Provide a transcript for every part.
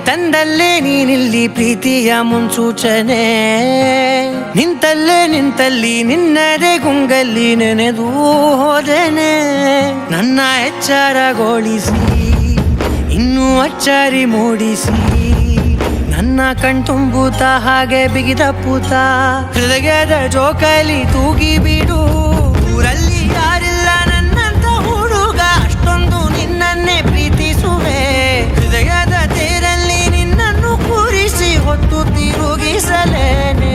ತಂದಲ್ಲೇ ನೀನಿಲ್ಲಿ ಪ್ರೀತಿಯ ಮುನ್ಸೂಚನೆ. ನಿಂತಲ್ಲಿ ನಿನ್ನದೇ ಗುಂಗಲ್ಲಿ ನೆನೆದು ಹೋದೆನೆ. ನನ್ನ ಎಚ್ಚರಗೊಳಿಸಿ ಇನ್ನೂ ಅಚ್ಚರಿ ಮೂಡಿಸಿ ನನ್ನ ಕಣ್ತುಂಬುತ್ತ ಹಾಗೆ ಬಿಗಿದ ಪೂತ. ಹೃದಯದ ಜೋಕಾಲಿ ತೂಗಿ ಬಿಡು, ಊರಲ್ಲಿ ಯಾರಿಲ್ಲ ನನ್ನಂತ ಹುಡುಗ, ಅಷ್ಟೊಂದು ನಿನ್ನನ್ನೇ ಪ್ರೀತಿಸುವೆ. ಹೃದಯದ ತೇರಲ್ಲಿ ನಿನ್ನನ್ನು ಕೂರಿಸಿ ಹೊತ್ತು ತಿರುಗಿಸಲೇನೆ.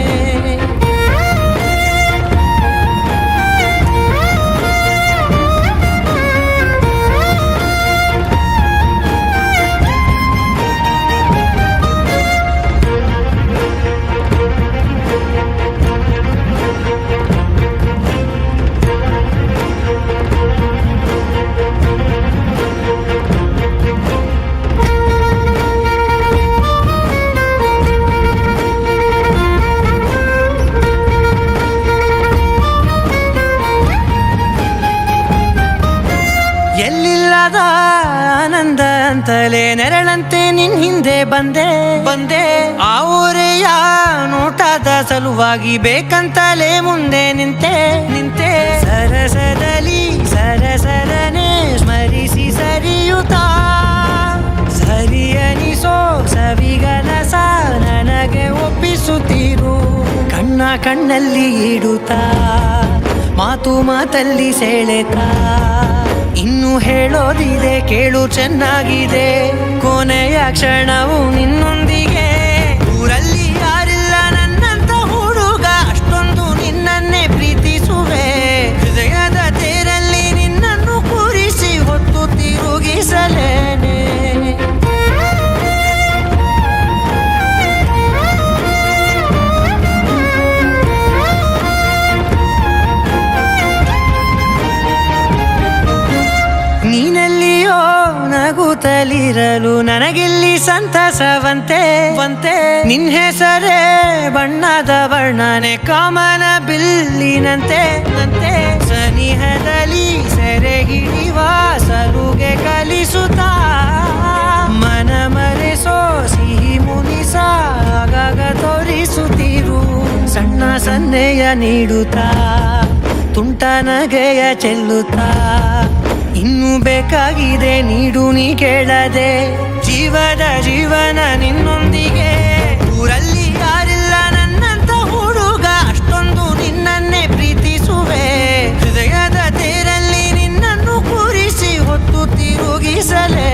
ಎಲ್ಲಿಲ್ಲದ ಆನಂದ ಅಂತಲೇ ನೆರಳಂತೆ ನಿನ್ ಹಿಂದೆ ಬಂದೆ. ಆ ಊರೆಯ ನೋಟದ ಸಲುವಾಗಿ ಬೇಕಂತಲೇ ಮುಂದೆ ನಿಂತೆ. ಸರಸದಲ್ಲಿ ಸರಸರನೆ ಸ್ಮರಿಸಿ ಸರಿಯುತ್ತಾ, ಸರಿಯನಿಸೋ ಸವಿಗನಸ ನನಗೆ ಒಪ್ಪಿಸುತ್ತೀರು. ಕಣ್ಣಲ್ಲಿ ಇಡುತ್ತಾ, ಮಾತಲ್ಲಿ ಸೆಳೆತಾ, ಇನ್ನು ಹೇಳೋದಿದೆ ಕೇಳು ಚೆನ್ನಾಗಿದೆ. ಕೊನೆಯ ಕ್ಷಣವು ನಿನ್ನೊಂದಿಗೆ, ಊರಲ್ಲಿ ಯಾರಿಲ್ಲ ನನ್ನಂತ ಹುಡುಗ, ಅಷ್ಟೊಂದು ನಿನ್ನನ್ನೇ ಪ್ರೀತಿಸುವೆ. ಹೃದಯದ ತೇರಲ್ಲಿ ನಿನ್ನನ್ನು ಕೂರಿಸಿ ಹೊತ್ತು ತಿರುಗಿಸಲೇನೆ. ನೀನೆಲ್ಲಿಯೋ ನಗುತ್ತಲಿರಲು ನನಗಿಲ್ಲಿ ಸಂತಸವಂತೆ. ನಿನ್ ಹೆಸರೇ ಬಣ್ಣದ ವರ್ಣನೆ ಕಾಮನ ಬಿಲ್ಲಿನಂತೆ. ಸನಿಹದಲ್ಲಿ ಸೆರೆಗಿಡಿವ ಸಲುಗೆ ಕಲಿಸುತ್ತಾ, ಮನ ಮರೆಸೋ ಸಿಹಿ ಮುನಿಸ ಆಗಾಗ ತೋರಿಸುತ್ತೀರು. ಸಣ್ಣ ಸನ್ನೆಯ ನೀಡುತ್ತಾ, ತುಂಟ ನಗೆಯ ಚೆಲ್ಲುತ್ತಾ, ಇನ್ನೂ ಬೇಕಾಗಿದೆ ನೀಡು ನೀ ಕೇಳದೆ. ಜೀವನ ನಿನ್ನೊಂದಿಗೆ, ಊರಲ್ಲಿ ಯಾರಿಲ್ಲ ನನ್ನಂತ ಹುಡುಗ, ಅಷ್ಟೊಂದು ನಿನ್ನನ್ನೇ ಪ್ರೀತಿಸುವೆ. ಹೃದಯದ ತೇರಲ್ಲಿ ನಿನ್ನನ್ನು ಕೂರಿಸಿ ಹೊತ್ತು ತಿರುಗಿಸಲೇ